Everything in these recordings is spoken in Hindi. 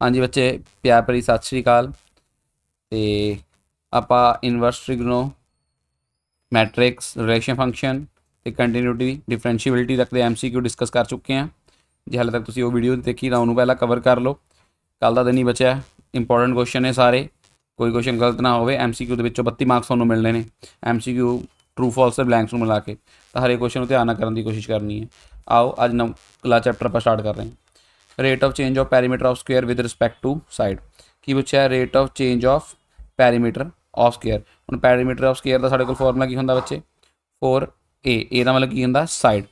हाँ जी बच्चे, प्यार भरी सत श्री अकाल। तो आप inverse trigno matrix relation function तो कंटिन्यूटी डिफरेंशिएबिलिटी तक के MCQ डिस्कस कर चुके हैं। जे हाले तक तुसीं वो वीडियो देखी तो उन्होंने पहला कवर कर लो। कल का दिन ही बचा, इंपॉर्टेंट क्वेश्चन ने सारे, कोई क्वेश्चन गलत ना हो। MCQ के 32 मार्क्स थोड़ा मिलने ने। MCQ ट्रू फॉल्स से ब्लैंक्स मिला के तो हर एक क्वेश्चन ध्यान ना करने की कोशिश करनी है। आओ अज नवला चैप्टर आप स्टार्ट कर रहे हैं। Rate of change of perimeter of square with respect to side की पूछा है। Rate of change of perimeter of square. हम पैरीमीटर ऑफ स्क्वेयर का साढ़े को फॉर्मूला की होंगे बच्चे 4a का मतलब की होंगे साइड।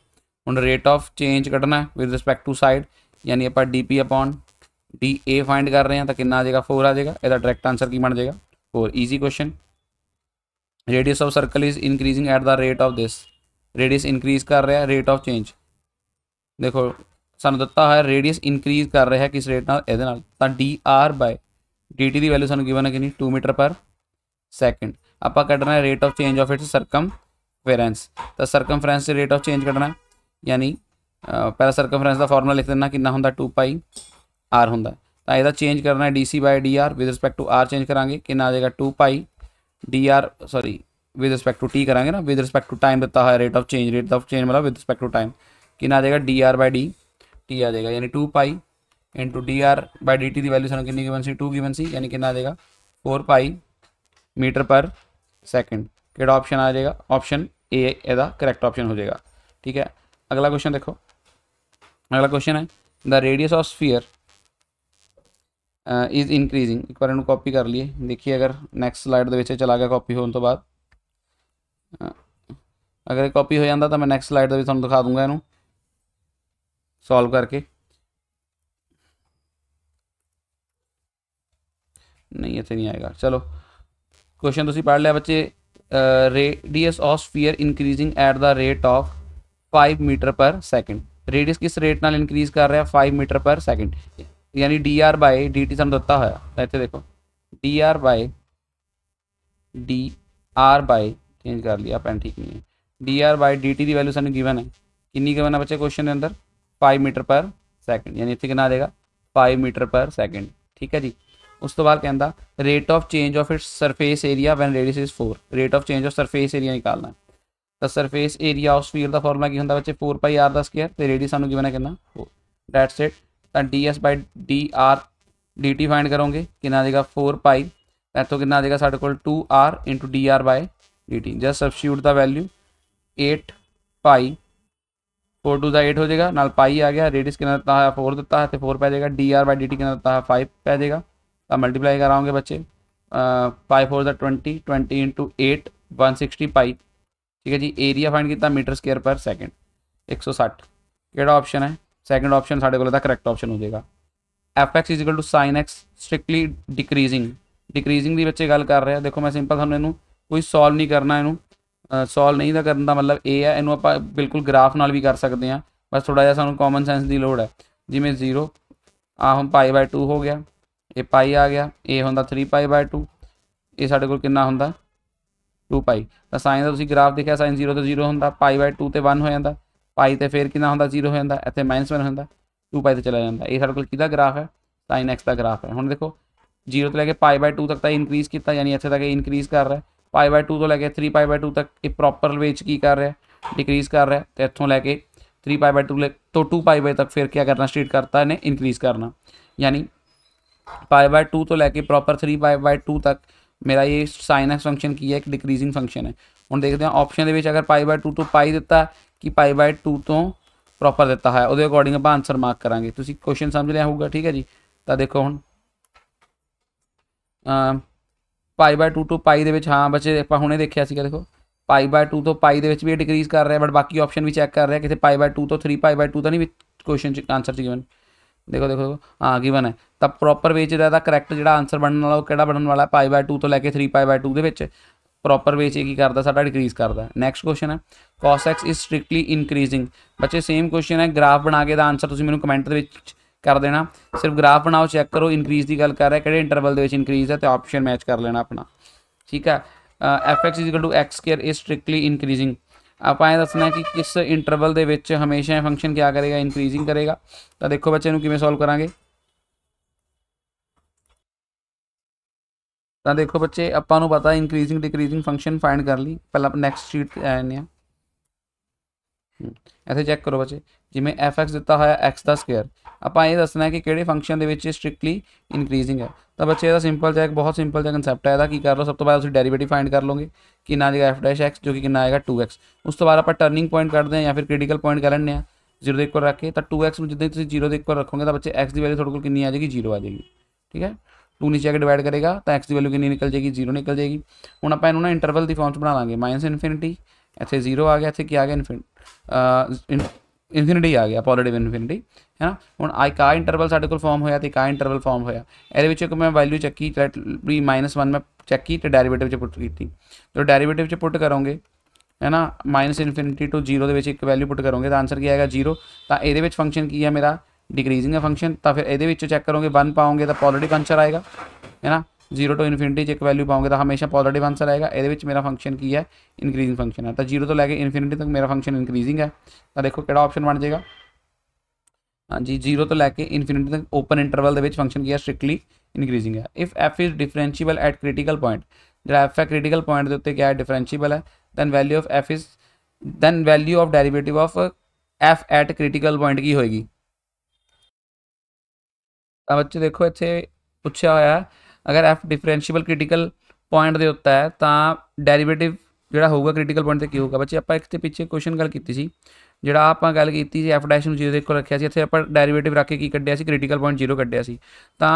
हम रेट ऑफ चेंज कढ़ना विद रिस्पैक्ट टू साइड यानी आप DP अपॉन DA फाइंड कर रहे हैं तो कितना आ जाएगा 4 आ जाएगा। यदा डायरैक्ट आंसर की बन जाएगा 4। Easy question. Radius of circle is increasing at the rate of this. Radius increase कर रहा है रेट ऑफ चेंज। देखो सानू दिता है रेडियस इंक्रीज कर रहा है किस रेट नाल इहदे नाल तां dr/dt की वैल्यू सानू गिवन है कि 2 मीटर पर सैकेंड। आपां कढ़ना है rate of change of it's circumference. तो सरकमफेरेंस से रेट ऑफ चेंज कढ़ना यानी पहला सरकमफेरेंस का फॉर्मूला लिख देना कितना हुंदा 2πr हुंदा। तो यदा चेंज करना है dc/dr with respect to r change करांगे कितना आ जाएगा 2πdr sorry with respect to t करांगे ना, विद रिस्पैक्ट टू टाइम दिता है रेट ऑफ चेंज मतलब विद रिस्पैक्ट टू टाइम कितना आ जाएगा dr/dt आ जाएगा यानी 2π इंटू dr/dt की वैल्यू सानू कितनी गिवन सी 2 गिवन सी यानी कितना आ जाएगा 4π मीटर पर सैकेंड। केड़ा ऑप्शन आ जाएगा ऑप्शन ए एदा करैक्ट ऑप्शन हो जाएगा। ठीक है, अगला क्वेश्चन देखो। अगला क्वेश्चन है the radius of sphere is increasing. एक बार इन्होंने कॉपी कर लिए, देखिए अगर नैक्सट स्लाइड के चला गया कॉपी होने तो बाद अगर कॉपी हो जाता तो मैं नैक्सट स्लाइड भी थोड़ा दिखा दूंगा इनू सॉल्व करके। नहीं इतने नहीं आएगा। चलो क्वेश्चन तुम पढ़ लिया बच्चे। Radius of sphere increasing at the rate of 5 metre per second. Radius किस रेट नाल इंक्रीज कर रहा है 5 मीटर पर सैकेंड यानी dr/dt सानू दिता होया। इत्थे देखो dr/चेंज कर लिया पेन ठीक नहीं है। dr/dt की वैल्यू सानू गिवन है कितनी गिवन है बच्चे क्वेश्चन के अंदर 5 मीटर पर सैकेंड यानी इत्थे कितना आ जाएगा 5 मीटर पर सैकेंड। ठीक है जी। उस तो बाद कहता rate of change of its surface area when radius is 4। Rate of change of surface area निकालना है। तो सरफेस एरिया ऑफ स्फीयर का फॉर्मूला की होंगे बच्चे 4πr का स्क्वायर तो रेडियस सानू गिवन है कितना 4। That's it. तो ds/dr/dt फाइंड करोगे कितना आ जाएगा 4π इतों कितना आ जाएगा साढ़े को 2r into dr/dt। Just substitute the value 8π 4 to the 8 हो जाएगा नाल पाई आ गया। रेडियस कितना दिता है 4 दिता है तो 4 पै जाएगा। dr/dt कितना दिता है 5 पै जाएगा। तो मल्टीप्लाई कराओगे बच्चे 5 4 द 20 इंटू 8 160π। ठीक है जी। एरिया फाइंड किया मीटर स्क्वायर पर सैकेंड 160। केड़ा ऑप्शन है सैकेंड ऑप्शन साढ़े को करैक्ट ऑप्शन हो जाएगा। fx is equal to sin x strictly decreasing. Decreasing की बच्चे गल कर रहे हैं। देखो मैं सिंपल थानू इनू कोई सॉल्व नहीं करना, इनू सॉल्व नहीं था करने का मतलब ये है इनू आप बिल्कुल ग्राफ नाल भी कर सकते हैं। बस थोड़ा जहा सानू कॉमन सेंस की लोड़ है। जिमें 0 हम π/2 हो गया, ये पाई आ गया, ये होंदा 3π/2, ये साढ़े को कितना होंदा 2π। तो साइन का तुसीं ग्राफ देखा साइन 0 तो 0 होंदा, π/2 तो 1 हो जाता, पाई तो फिर कितना होंदा 0 हो जाता, इतने -1 होंदा 2π तो चला जाता। ये साढ़े को किहदा ग्राफ है sin x का ग्राफ है। हम देखो 0 तो लैके π/2 तक तो इंक्रीज किया यानी इतने तक इंक्रीज कर रहा है। π/2 तो लैके 3π/2 तक ये प्रॉपर वे की कर रहा है डिक्रीज कर रहा है। तो इतों लैके 3π/2 तो 2π तक फिर क्या करना स्ट्रेट करता इन्हें इंक्रीज करना यानी π/2 तो लैके प्रॉपर 3π/2 तक मेरा ये sin x फंक्शन की है एक डिक्रीजिंग फंक्शन है। हम देखते हैं ऑप्शन के अगर π/2 तो पाई दिता कि π/2 तो प्रॉपर दिता है वो अकॉर्डिंग आप आंसर मार्क करा। तुम क्वेश्चन समझ लिया होगा। ठीक है जी। तो देखो हम π/2 टू पाई दे हाँ बच्चे आप हमने देखा सीगा। देखो π/2 तो पाई दे भी डिक्रीज कर रहा है बट बाकी ऑप्शन भी चैक कर रहा है कि π/2 तो 3π/2 तो नहीं क्वेश्चन आंसर गिवन। देखो देखो हाँ गिवन है। तब प्रॉपर वे करैक्ट जो आंसर बनने वाला वो बनने वाला है π/2 तो लैके 3π/2 के प्रॉपर वे की करता साडा डिक्रीज करता है। नैक्सट क्वेश्चन है cos x is strictly increasing. बच्चे सेम क्वेश्चन है ग्राफ बना के आंसर तुम मैंने कमेंट कर देना। सिर्फ ग्राफ बनाओ चैक करो इंक्रीज की गल कर रहा है कि इंटरवल इंक्रीज है तो ऑप्शन मैच कर लेना अपना। ठीक है। fx is equal to x square is strictly increasing. आप दसना कि किस इंटरवल के हमेशा फंक्शन क्या करेगा इंक्रीजिंग करेगा। तो देखो बच्चे किमें सॉल्व करांगे। तो देखो बच्चे ਆਪਾਂ ਨੂੰ पता इंक्रीजिंग डिक्रीजिंग फंक्शन फाइंड कर ली पहले आप नैक्सट शीट ते आ जाने हैं। ਇੱਥੇ ਚੈੱਕ ਕਰੋ ਬੱਚੇ ਜਿਵੇਂ f(x) ਦਿੱਤਾ ਹੋਇਆ x ਦਾ ਸਕੁਅਰ ਆਪਾਂ ਇਹ ਦੱਸਣਾ ਹੈ ਕਿ ਕਿਹੜੇ ਫੰਕਸ਼ਨ ਦੇ ਵਿੱਚ ਸਟ੍ਰਿਕਟਲੀ ਇਨਕਰੀਜ਼ਿੰਗ ਹੈ। ਤਾਂ ਬੱਚੇ ਇਹਦਾ ਸਿੰਪਲ ਜਿਹਾ ਬਹੁਤ ਸਿੰਪਲ ਜਿਹਾ ਕਨਸੈਪਟ ਹੈ। ਇਹਦਾ ਕੀ ਕਰ ਲਓ, ਸਭ ਤੋਂ ਬਾਅਦ ਤੁਸੀਂ ਡੈਰੀਵੇਟਿਵ ਫਾਈਂਡ ਕਰ ਲਓਗੇ, ਕਿੰਨਾ ਆ ਜਾਏਗਾ f'(x) ਜੋ ਕਿ ਕਿੰਨਾ ਆਏਗਾ 2x। ਉਸ ਤੋਂ ਬਾਅਦ ਆਪਾਂ ਟਰਨਿੰਗ ਪੁਆਇੰਟ ਕੱਢਦੇ ਹਾਂ ਜਾਂ ਫਿਰ ਕ੍ਰਿਟੀਕਲ ਪੁਆਇੰਟ ਕਰ ਲੈਂਦੇ ਹਾਂ 0 ਦੇ ਇੱਕੋ ਰੱਖ ਕੇ। ਤਾਂ 2x ਨੂੰ ਜਿੱਦਾਂ ਤੁਸੀਂ 0 ਦੇ ਇੱਕੋ ਰੱਖੋਗੇ ਤਾਂ ਬੱਚੇ x ਦੀ ਵੈਲਿਊ ਤੁਹਾਡੇ ਕੋਲ ਕਿੰਨੀ ਆ ਜਾਏਗੀ 0 ਆ ਜਾਏਗੀ। ਠੀਕ ਹੈ, 2 नीचे आके डिवाइड करेगा तो x की वैल्यू कितनी निकल जाएगी 0 निकल जाएगी। हूँ आप इन्होंने इंटरवल की फॉर्म च बना लाँगे -इन्फिनिटी, इतने 0 आ गया, इतने क्या आ गया इन्फिनिटी आ गया, पॉजिटिव इन्फिनिटी है ना। हूँ आई का इंटरवल साढ़े को फॉर्म होया तो का इंटरवल फॉर्म होया। ये मैं वैल्यू चक्की भी -1 मैं चैक की तो डेरीवेटिव च पुट की। जो डेरीवेटिव च पुट करोगे है ना -इन्फिनिटी टू 0 एक वैल्यू पुट करोगे तो आंसर क्या आएगा 0। तो ये फंक्शन की है मेरा डिक्रीजिंग है फंक्शन। तो फिर ये चैक करोगे 1 पाओगे तो पॉजिटिव आंसर आएगा है ना। 0 टू इन्फिनिटी एक वैल्यू पाओगे तो हमेशा पॉजिटिव आंसर आएगा। ये मेरा फंक्शन की है इनक्रीजिंग फंक्शन है। तो 0 तो लैके इन्फिनिटी तक मेरा फंक्शन इनक्रीजिंग है। तो देखो कि ऑप्शन बन जाएगा हाँ जी 0 तो लैके इन्फिनिटी तक ओपन इंटरवल के फंक्शन की है स्ट्रिक्टली इनक्रीजिंग है। If f is differentiable at critical point, जो एफ है क्रिटिकल पॉइंट के उत्ते क्या है डिफरेंशिएबल है, then value of f is then value of derivative of f at critical point की होएगी। तो बच्चे देखो इतने पूछा होया अगर एफ डिफरेंशिएबल क्रिटिकल पॉइंट के उत्ते है तो डेरीवेटिव जोड़ा होगा क्रिटिकल पॉइंट से की होगा। बच्चे आप एक पिछले क्वेश्चन गल की सी जोड़ा आप गल की एफ डैश में 0 को रखा इतने आप डेरीवेटिव रख के की कढ़िया क्रिटिकल पॉइंट 0 कढ़िया तो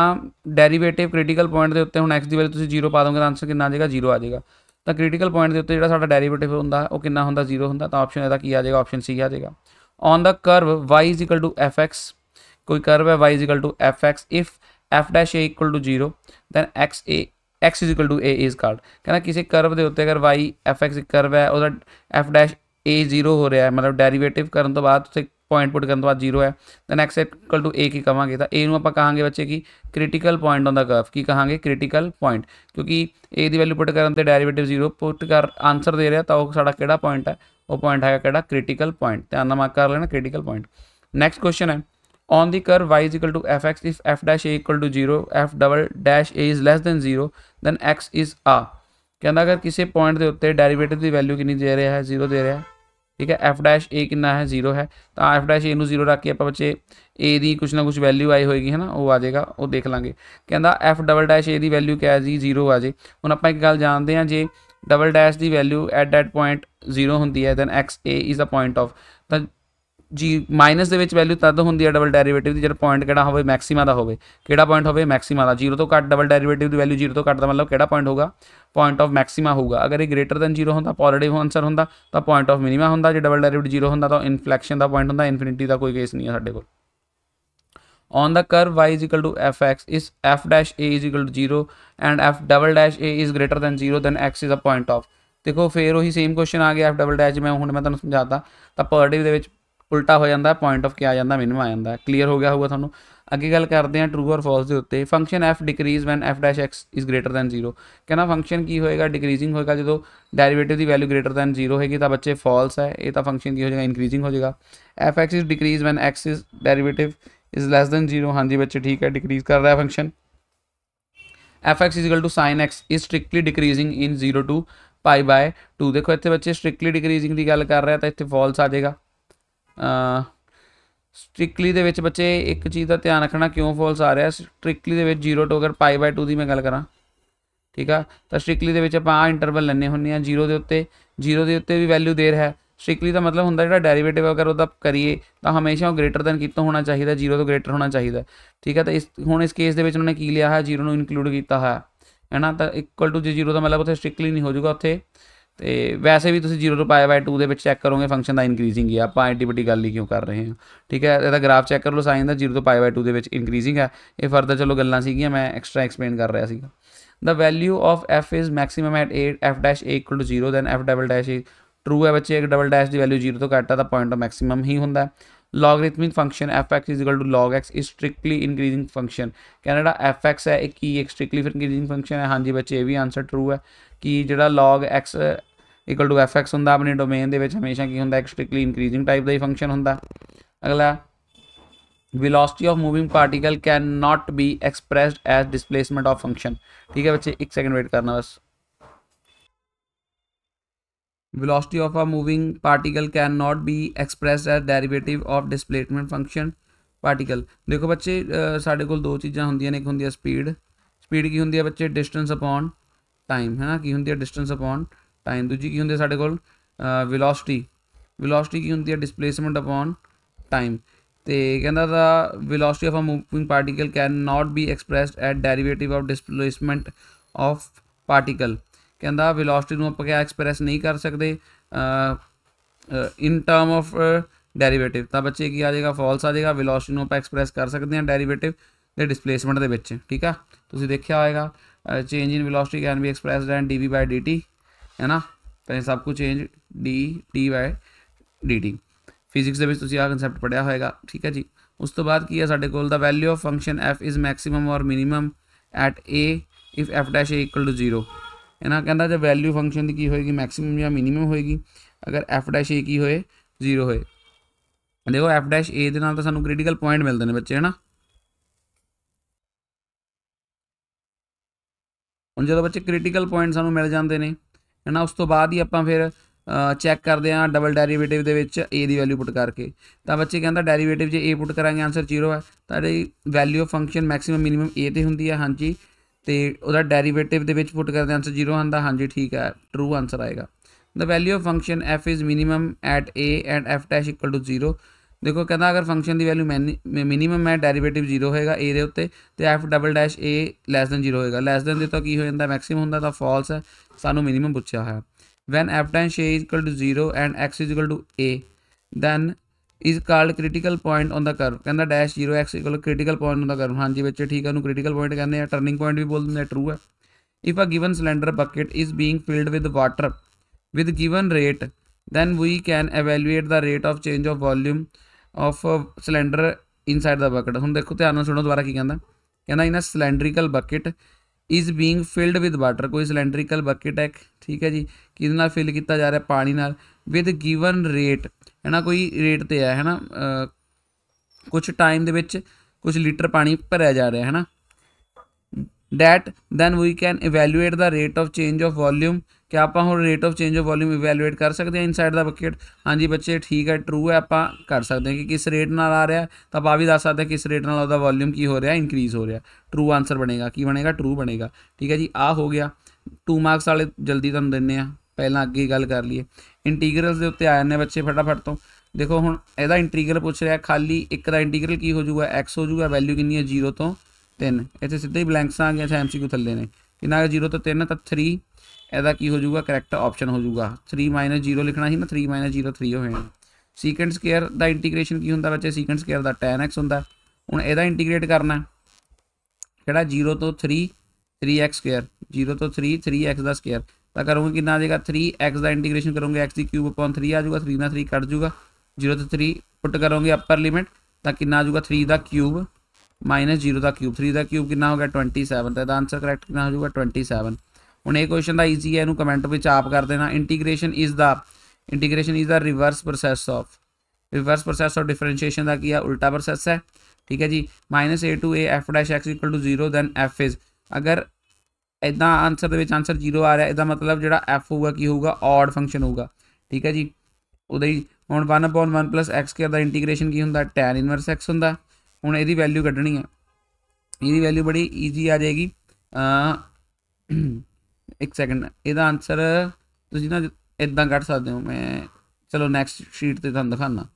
डेरीवेटिव क्रिटिकल पॉइंट के उत्ते हूँ एक्स की वैल्यू तुम 0 पा दोगे तो आंसर कितना आ जाएगा 0 आ जाएगा। तो क्रिटिकल पॉइंट के उत्ते जो साडा डेरीवेटिव होंदा वो कितना होंदा 0 होंदा। तो ऑप्शन इसका की आ जाएगा ऑप्शन सी आ जाएगा। On the curve y is equal to f(x), कोई कर्व है y is equal to f(x), if f' a equal to 0 then x is equal to a is called. कहना किसी कर्व के उत्ते अगर y f(x) एक कर्व है और f' a 0 हो रहा है मतलब डेरीवेटिव करने तो बाद उसे पॉइंट पुट करने तो बाद 0 है then x equal to a की कहांगे तो a आप कहांगे बच्चे की critical point on the curve की कहांगे क्रिटिकल पॉइंट, क्योंकि a की वैल्यू पुट करने तो डेरीवेटिव 0 पुट कर आंसर दे रहा तो वो साड़ा केड़ा पॉइंट है वो पॉइंट है केड़ा क्रिटिकल पॉइंट। ध्यान नाल मार्क कर लेना क्रिटिकल पॉइंट। नेक्स्ट क्वेश्चन है on the curve y is equal to f(x), if f' a equal to 0 f'' a is less than 0 then x is आ। कहना अगर किसी पॉइंट के उत्ते डेरीवेटिव की वैल्यू कितनी दे रहा है 0 दे रहा है। ठीक है, f' कितना है 0 है तो f' नू 0 रख के आप बच्चे a की कुछ ना कुछ वैल्यू आई होएगी है ना वो आ जाएगा वो देख लाँगे। कहना f'' की वैल्यू क्या है जी 0 आ जाए। हूँ आप एक गल जानते हैं जे डबल' की वैल्यू एट दैट पॉइंट 0 होंगी है then x a is a point of तो जी माइनस के वैल्यू तद होंगी है डबल डेरीवेटिव की जो पॉइंट कि हो मैक्सीमा का होवे किहड़ा पॉइंट हो मैक्सीमा का 0 तो घट डबल डेरीवेटिव की वैल्यू 0 तो घट मतलब किहड़ा पॉइंट होगा पॉइंट ऑफ मैक्सीमा होगा। अगर ये ग्रेटर दैन 0 होंदा पॉजिटिव आंसर होंदा तो पॉइंट ऑफ मिनिमा होंदा, जो डबल डेरीवेटिव 0 होंदा तो इनफ्लैक्शन का पॉइंट होंदा, इन्फिनिटी का कोई केस नहीं है साडे कोल। On the curve y is equal to f(x), is f' a is equal to 0 and f'' a is greater than 0 then x is a point of. देखो फिर वही सेम क्वेश्चन आ गया f'' मैं हूँ मैं तुहानूं समझाता तो पॉजिटिव के उल्टा हो जाता पॉइंट ऑफ क्या आ जाता मिनिमम आ जाता। क्लीयर हो गया होगा थोड़ा। अगे गल करते हैं ट्रू और फॉल्स के उत्ते। Function f decrease when f'(x) is greater than 0। कहना फंक्शन की होएगा डिक्रीजिंग होएगा जो डेरीवेटिव की वैल्यू ग्रेटर दैन 0 होगी तो बच्चे फॉल्स है। ये तो फंक्शन की हो जाएगा इनक्रीजिंग हो जाएगा। f(x) is decrease when x is derivative is less than 0। हाँ जी बच्चे ठीक है डिक्रीज कर रहा है function. f(x) is equal to sin x is strictly decreasing in 0 to π/2। देखो इतने बच्चे स्ट्रिक्टली डिक्रीजिंग की गल कर रहे हैं तो इतने फॉल्स आ जाएगा। स्ट्रिक्टली दे विच बच्चे एक चीज़ का ध्यान रखना क्यों फॉल्स आ रहा है। स्ट्रिक्टली दे विच 0 टू अगर π/2 की मैं गल करा ठीक है तो स्ट्रिक्टली दे विच आपां इंटरवल लैने हुंदे आ 0 के उत्ते भी वैल्यू दे रहा है। स्ट्रिक्टली का मतलब होंदा जिहड़ा डेरीवेटिव अगर वह करिए तो हमेशा वो ग्रेटर दैन कितों होना चाहिए 0 तो ग्रेटर होना चाहिए। ठीक है तो इस हुण इस केस दे विच उन्होंने की लिया है 0 नूं इनकलूड किया है ना तो इक्वल टू 0 का मतलब उत्थे स्ट्रिक्टली नहीं हो जाऊगा उत्थे। तो वैसे भी तुम 0 टू π/2 के चैक करोगे फंक्शन का इनक्रीजिंग ही आप एड्डी वड्डी गल ही क्यों कर रहे हैं। ठीक है इसका ग्राफ चैक कर लो साइन का 0 टू π/2 के इनक्रीजिंग है। ये फर्दर चलो गल्लां सीगियां मैं एक्सट्रा एक्सप्लेन कर रहा सीगा। The value of f is maximum at f' a equal to 0 then f'' true है बच्चे एक डबल' की वैल्यू 0 तो घट है तो पॉइंट ऑफ मैक्सीमम ही होंगे। Logarithmic function f(x) is equal to log x is strictly increasing function. कहना जो f(x) है एक स्ट्रिक्टली इंक्रीजिंग फंक्शन है। हाँ जी बच्चे ये भी आंसर ट्रू है कि जो log x equal to f(x) होंगे अपने डोमेन के हमेशा की होंगे एक स्ट्रिक्टली इंक्रीजिंग टाइप का ही फंक्शन होंगे। अगला velocity of moving particle cannot be expressed as displacement of function। ठीक है बच्चे, एक सेकंड वेट करना बस। velocity of a moving particle cannot be expressed as derivative of displacement function particle। देखो बच्चे साढ़े कोल दो चीज़ां होंदियां ने, एक होंदी है स्पीड की होंदी है बच्चे डिस्टेंस अपॉन टाइम, है ना, की होंदी है डिस्टेंस अपॉन टाइम। दूजी की होंदी है साढ़े कोल वेलोसिटी की होंदी है डिस्प्लेसमेंट अपॉन टाइम। तो कहता था velocity of a moving particle can not be expressed at derivative of displacement of particle. कहता वेलोसिटी ਨੂੰ ਆਪਾਂ क्या एक्सप्रैस नहीं कर सकते इन टर्म ऑफ डेरिवेटिव। तो बच्चे की आ जाएगा फॉल्स आ जाएगा। वेलोसिटी ਨੂੰ ਆਪਾਂ एक्सप्रैस कर सकते हैं डेरिवेटिव ਦੇ डिस्प्लेसमेंट ਦੇ ਵਿੱਚ। ठीक है, ਤੁਸੀਂ देखा होगा change in velocity can be expressed and D V by D T, है ना। तो सब कुछ change D by D T physics ਦੇ ਵਿੱਚ ਤੁਸੀਂ ਆ ਕਨਸੈਪਟ ਪੜਿਆ ਹੋਏਗਾ। ठीक है जी। उस तो बाद की है साढ़े कोल the value of function F is maximum और minimum at A if F dash A equal to 0, है ना। कहता जब वैल्यू फंक्शन की होएगी मैक्सिमम या मिनीमम होएगी अगर एफ डैश ए की होए 0 होए। देखो एफ डैश ए के नाल तो सानू क्रिटिकल पॉइंट मिलते हैं बच्चे, है ना। ਹੁਣ ਜਦੋਂ ਬੱਚੇ क्रिटिकल पॉइंट सानू मिल जाते हैं, है ना, उस तो बाद ही आप फिर चैक करते हैं डबल डेरीवेटिव के ए की वैल्यू पुट करके। तो बच्चे कहता डेरीवेटिव जो ए पुट करांगे आंसर 0 है। तो value of function maximum minimum A तो होंगी है, हाँ जी। तो वह डेरीवेटिव के पुट करते आंसर 0 आता, हाँ जी ठीक है, ट्रू आंसर आएगा। The value of function F is minimum at a and f dash equal to 0। देखो कहता अगर फंक्शन की वैल्यू मिनीमम है डेरीवेटिव 0 होएगा ए के उत्ते, तो एफ डबल डैश ए लैस दैन 0 होएगा। लैस दैन तो की हो जाता मैक्सिमम होंगे, तो फॉल्स है, सानू मिनीमम पूछा है। When F dash A equal to 0 and X is equal to A then is called critical point on the curve. कहता dash 0 X equal critical point on the curve, हाँ जी बच्चे ठीक है, उन्होंने क्रिटिकल पॉइंट कहते हैं, टर्निंग पॉइंट भी बोल देंगे, ट्रू है। If a given cylinder bucket is being filled with water with given rate then we can evaluate the rate of change of volume of a cylinder inside the bucket। हम देखो ध्यान सुनो दोबारा की कहता, कहना in cylindrical bucket is being filled with water. कोई सिलेंड्रिकल बकेट है, ठीक है जी, कि फिल किया जा रहा है पानी नाल विद गिवन रेट, है ना, कोई रेट तो है ना, कुछ टाइम दे विच कुछ लीटर पानी भरया जा रहा है ना। That then we can evaluate the rate of change of volume. क्या आप rate of change of volume evaluate कर सकते हैं इनसाइड द बकेट? हाँ जी बच्चे ठीक है, ट्रू है, आप कर सकते हैं कि किस रेट नाल आ रहा है, तो आप भी दस सकते हैं किस रेट नाल उसका वॉल्यूम की हो रहा है, इंक्रीज़ हो रहा है। ट्रू आंसर बनेगा, की बनेगा, ट्रू बनेगा। ठीक है जी, आ हो गया 2 मार्क्स वाले जल्दी तुहानूं दिंदे आ, पहला अगे गल कर लीए। इंटीग्रल्स के उत्ते आ जाने बच्चे फटाफट तो। देखो हुण इहदा इंटीग्रल पूछ रहा, खाली एक का इंटीग्रल की हो जाऊगा, एक्स हो जाऊगा, वैल्यू कितनी है 0 तो 3, इतने सीधे ही ब्लैंक्स आ गया, MCQ थले ने कि 0 तो 3 तो 3 ਇਹਦਾ ਕੀ ਹੋ ਜਾਊਗਾ, ਕਰੈਕਟ ਆਪਸ਼ਨ ਹੋ ਜਾਊਗਾ। 3 - 0 ਲਿਖਣਾ ਸੀ ਨਾ, 3 - 0 3 ਹੋ ਜਾਣਾ। ਸੀਕੈਂਟ ਸਕੁਅਰ ਦਾ ਇੰਟੀਗ੍ਰੇਸ਼ਨ ਕੀ ਹੁੰਦਾ ਬੱਚੇ, ਸੀਕੈਂਟ ਸਕੁਅਰ ਦਾ tan x ਹੁੰਦਾ। ਹੁਣ ਇਹਦਾ ਇੰਟੀਗ੍ਰੇਟ ਕਰਨਾ ਕਿਹੜਾ 0 ਤੋਂ 3 3x ਸਕੁਅਰ, 0 ਤੋਂ 3 3x ਦਾ ਸਕੁਅਰ, ਤਾਂ ਕਰੋਗੇ ਕਿੰਨਾ ਆ ਜਾਏਗਾ 3x ਦਾ ਇੰਟੀਗ੍ਰੇਸ਼ਨ ਕਰੋਗੇ x ਦੀ ਕਿਊਬ ਅਪॉन 3 ਆ ਜਾਊਗਾ, 3 ਨਾਲ 3 ਕੱਟ ਜਾਊਗਾ, 0 ਤੋਂ 3 ਪੁੱਟ ਕਰੋਗੇ अपर लिमिट ਤਾਂ ਕਿੰਨਾ ਆ ਜਾਊਗਾ 3 ਦਾ ਕਿਊਬ माइनस 0 का क्यूब, 3 का क्यूब कितना हो गया 27, तो यदा आंसर करैक्ट कितना हो जाएगा 27। हूँ ये क्वेश्चन का ईजी है, इनू कमेंट में आप कर देना। Integration is the reverse process of differentiation का की है, उल्टा प्रोसैस है। ठीक है जी, -a to a f dash x equal to 0 then f is, अगर इदा आंसर के आंसर 0 आ रहा है, इसका मतलब जो f होगा की होगा ऑड फंक्शन होगा। ठीक है जी, उदे हूँ 1/1 प्लस एक्स स्क्वायर का इंटीग्रेशन की होंगे tan इनवर्स x होंगे। हूँ ये वैल्यू कढ़नी है, ये वैल्यू बड़ी ईजी आ जाएगी। एक सैकेंड, यदा आंसर तुम ना इदा कढ़ सकते हो, मैं चलो नैक्सट शीट से तुम दिखाना,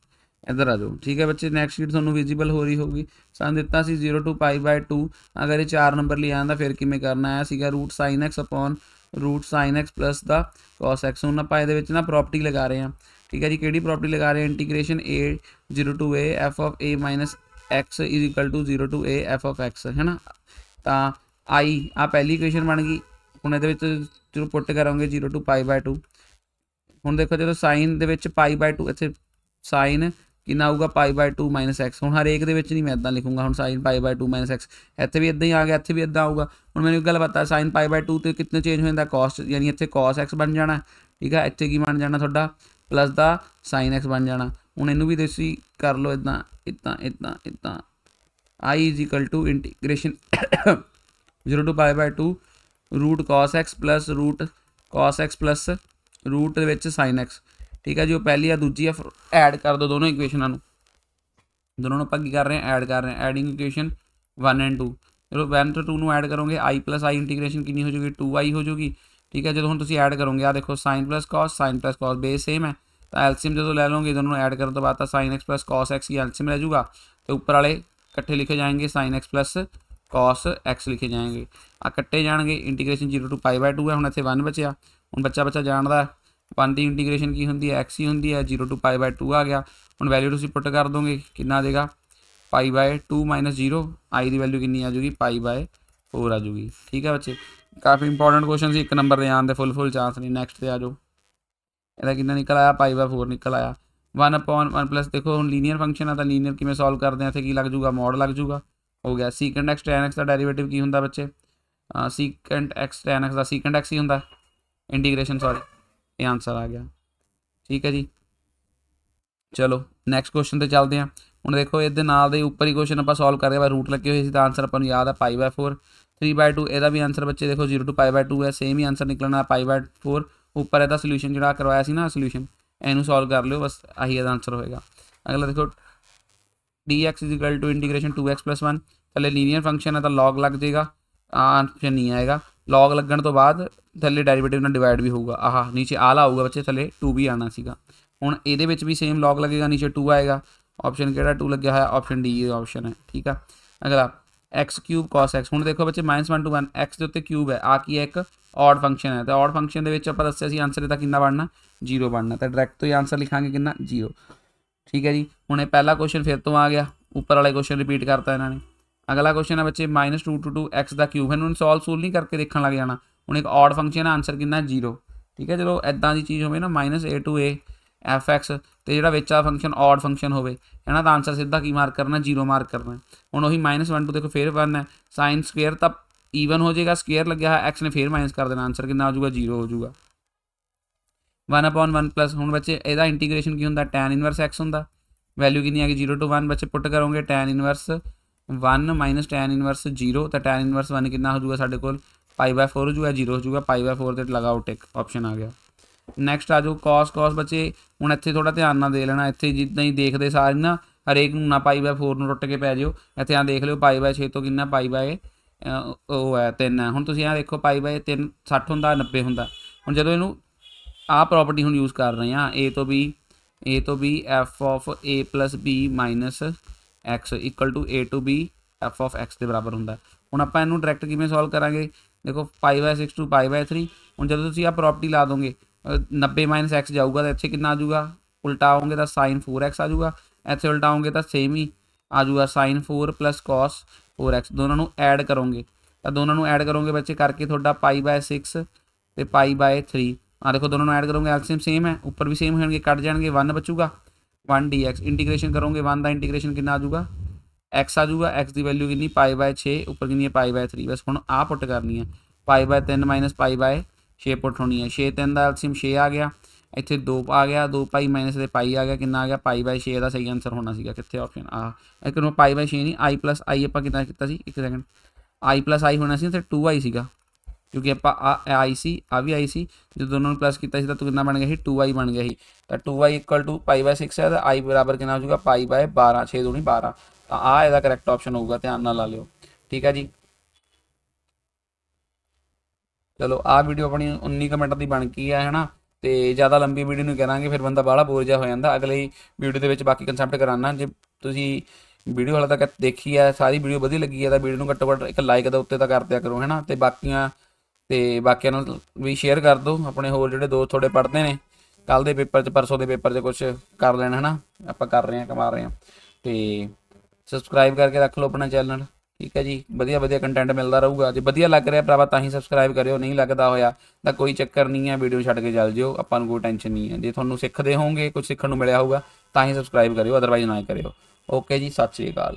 इधर आ जाओ। ठीक है बच्चे, नैक्सट शीट थोड़ा विजिबल हो रही होगी। सन दिता सी 0 to π/2, अगर ये 4 नंबर ले आंदा फिर किमें करना है सीगा root sine x upon root sine x plus the cos x. हूँ आप ये ना प्रॉपर्टी लगा रहे हैं। ठीक है जी, कि प्रॉपर्टी लगा रहे हैं, integration a 0 to a f of a minus x is equal to 0 to a f of x, है ना। तो आई आ पहली इक्वेशन बन गई। हूँ ये जो पुट करोगे 0 to π/2। हूँ देखो जो साइन के π/2 इतने साइन कितना आऊगा π/2 माइनस एक्स। हूँ हरेक के नहीं मैं इदा लिखूंगा, हूँ साइन π/2 माइनस एक्स, इतने भी इदा ही आ गया, इतने भी इदा आऊगा। हूँ मैंने गल पता साइन π/2 तो कितने चेंज हो जाता कॉस, यानी इतने कॉस एक्स बन जाना। ठीक है, इतने की बन जाना थोड़ा प्लस द साइन एक्स बन जाना। हूँ इनू भी देसी कर लो इदा इदा इदा इदा I is equal to integration 0 to π/2 root cos X plus root cos X plus root sine X. ठीक है जी, वो पहली है दूजी है, ऐड कर दो दोनों इक्वेशनों, दोनों ਆਪਾਂ ਕੀ ਕਰ ਰਹੇ हैं, ऐड कर रहे हैं, एडिंग इक्वेशन 1 and 2। चलो 1 तो 2 ऐड करोगे आई प्लस आई इंटीग्रेशन कितनी हो जाएगी 2i हो जाएगी। ठीक है, जो हम तुम ऐड करोगे आ देखो sine plus cos base same है तो एलसीएम जो लै लोगे दोनों ऐड करने तो बाद sign x plus cos x की एलसीएम रह जाऊगा तो ऊपर वाले कट्ठे लिखे जाएंगे sign x plus cos x लिखे जाएंगे, आ कट्टे जाएंगे। इंटीग्रेशन 0 to π/2 है, हम इतने 1 बचिया, हम बच्चा जानता 1 की इंटीग्रेशन की होंगी है एक्स ही होंगी है, 0 to π/2 आ गया। हम वैल्यू तुम पुट कर दोगे कितना देगा π/2 - 0, आई की वैल्यू कितनी आ जाएगी π/4 आ जाएगी। ठीक है बच्चे, काफ़ी इंपॉर्टेंट क्वेश्चन से 1 नंबर दे आने फुल चांस नहीं। नैक्सट पे आ जाओ, यदा कि निकल आया π/4 निकल आया 1/1 प्लस। देखो हम लीनियर फंक्शन है तो लीनियर किमें सॉल्व करते हैं, इतने की लग जूगा मॉड लग जूगा, हो गया। सीकेंट एक्स टैन एक्स का डेरीवेटिव की होंगे बच्चे, सीकेंट एक्स टैन एक्स का सीकेंट एक्स ही होंगे इंटीग्रेशन, सॉरी ये आंसर आ गया। ठीक है जी, चलो नैक्सट क्वेश्चन पर चलते हैं। हम देखो ये नाल दे उपर ही क्वेश्चन आप सॉल्व कर रहे हैं, रूट लगे हुए थे तो आंसर अपन याद है π/4। 3/2 यदा भी आंसर बच्चे देखो 0 to π/2 है, सेम ही आंसर निकलना π/4। उपर यदा सोल्यूशन जो करवाया सी ना सोल्यूशन इनू सॉल्व कर लो, बस आही यदा आंसर होएगा। अगला देखो dx is equal to integration 2x + 1, थले लीनियर फंक्शन है तो लॉग लग जाएगा, ऑप्शन नहीं आएगा। लॉग लगन तो बाद थले डेरीवेटिव ना डिवाइड भी होगा, आह नीचे आला आऊगा बच्चे, थले 2 भी आना सीगा। हुण ये भी सेम लॉग लगेगा, नीचे 2 आएगा, ऑप्शन केड़ा 2 लग्या है, ऑप्शन डी ऑप्शन है। ठीक है, अगला x³ cos x। हुण देखो बच्चे -1 to 1 x के उत्ते क्यूब है, आ की एक ऑड फंक्शन है तो ऑड फंक्शन के विच आपां दस्सिया सी आंसर इसदा कितना बनना 0 बनना, तो डायरैक्ट तो ही आंसर लिखांगे कितना 0। ठीक है जी, हुणे पहला क्वेश्चन फिर तो आ गया, ऊपर वाला क्वेश्चन रिपीट करता इन्होंने। अगला क्वेश्चन है बच्चे -2 to 2 x का क्यूब है, इन्होंने सॉल्व नहीं करके देखने लग जाना। हुण एक ऑड फंक्शन है, आंसर कितना 0। ठीक है, चलो इदां की चीज़ होवे ना -a to a f(x) तो जो विचा फंक्शन ऑड फंक्शन हो है ना, तो आंसर सीधा की मार्क करना 0 मार्क करना। हूँ वही -1 to देखो फिर 1 है, साइन स्क्वेयर तब ईवन हो जाएगा, स्क्वेयर लग्या है एक्स ने फिर माइनस कर देना, आंसर कितना हो जाएगा 0 हो जाएगा। 1/1 प्लस हूँ बच्चे यदा इंटीग्रेशन की होंगे tan इनवर्स x होंगे, वैल्यू कितनी आ गई 0 to 1 बच्चे पुट करोगे tan इनवर्स 1 - tan इनवर्स 0 तो tan इनवर्स 1 कितना हो जाएगा साढ़े को π/4 हो जाएगा, 0 हो जाएगा π/4 तो लगाओ टिक, ऑप्शन आ गया। नैक्सट आ जाओ कॉस बच्चे, हूँ इतने थोड़ा ध्यान ना दे लेना, इतने जिदा ही देखते सारे ना हरेक ना π/4 टुट के पै जाओ, इतने आ देख लो π/6 तो कितना π/3 है। हूँ तुम आ देखो π/3 60 होंगे 90 होंगे। हूँ जो इनू आ प्रॉपर्टी हम यूज़ कर रहे हैं a to b f(a + b - x) equal to a to b f(x) के बराबर होंगे। हूँ आप इनू डायरैक्ट किमें सॉल्व करांगे, देखो π/6 to π/3। हूँ जो तुम आ प्रॉपर्टी ला दोगे 90 - x जाऊगा तो इतने कितना आ जाऊगा, उल्टा आओगे तो sin 4x आ जाऊगा, इतने उल्टा आओगे तो सेम ही आ जाऊगा sin 4 + cos 4x। दोनों ऐड करोगे तो दोनों ऐड करोगे बच्चे करके थोड़ा π/6 तो π/3 आ देखो दोनों ऐड करोगे एलसीएम सेम है, ऊपर भी सेम होंगे, कट जाएंगे 1 बचूगा 1 dx। इंटीग्रेशन करोगे 1 का इंटीग्रेशन कितना आ जाऊगा x आ जाऊगा, x की वैल्यू कितनी π/6 ऊपर कितनी है π/3। बस हम आ पुट करनी है π/3 - π/6 पुट होनी है, 6 3 का एलसीएम 6 आ गया, इतने 2 आ गया, 2 पाई माइनस पाई आ गया, कितना आ गया π/6 का सही आंसर होना सीगा, कितने ऑप्शन आ एक π/6 नहीं i + i आप कितना किया एक सेकंड i + i होना सी तो 2i सीगा, क्योंकि आप आई सी आ भी आई सी जो दोनों प्लस किया तो कितना बन गया 2i बन गया ही, तो 2i इक्वल टू π/6 है तो i बराबर कितना हो जाएगा π/12, 6 दूनी 12, तो आ इसका करैक्ट ऑप्शन होगा, ध्यान ना ला लियो। ठीक है जी, चलो आ वीडियो अपनी 19 मिनट की बन गई है ना, तो ज़्यादा लंबी वीडियो नहीं करांगे फिर बंदा बाहला बोर जहा हो जाता। अगली वीडियो के बाकी कंसैप्ट कराना, जो तुम वीडियो हाले तक देखी है सारी वीडियो वधिया लगी है तो वीडियो को घट्टो घट्ट एक लाइक का उत्ते तो कर दिया करो है ना, तो बाकियां नाल भी शेयर कर दो, अपने होर जोड़े दोस्त थोड़े पढ़ते हैं कल के पेपर च परसों के पेपर च कुछ कर लेना है ना, आप कर रहे हैं कमा रहे हैं, तो सबसक्राइब करके रख लो अपना चैनल। ठीक है जी, वधिया कंटेंट मिलता रहूगा, जो वधिया लग रहा भरावा तो ही सबसक्राइब करो, नहीं लगता होया तो कोई चक्कर नहीं है, वीडियो छड्ड के चल जाओ, आपां नूं कोई टेंशन नहीं है। जो तुहानूं सीखते होंगे कुछ सीखण नूं मिलिया होगा तो ही सबसक्राइब करो, अदरवाइज ना करो। ओके जी, सत श्री अकाल।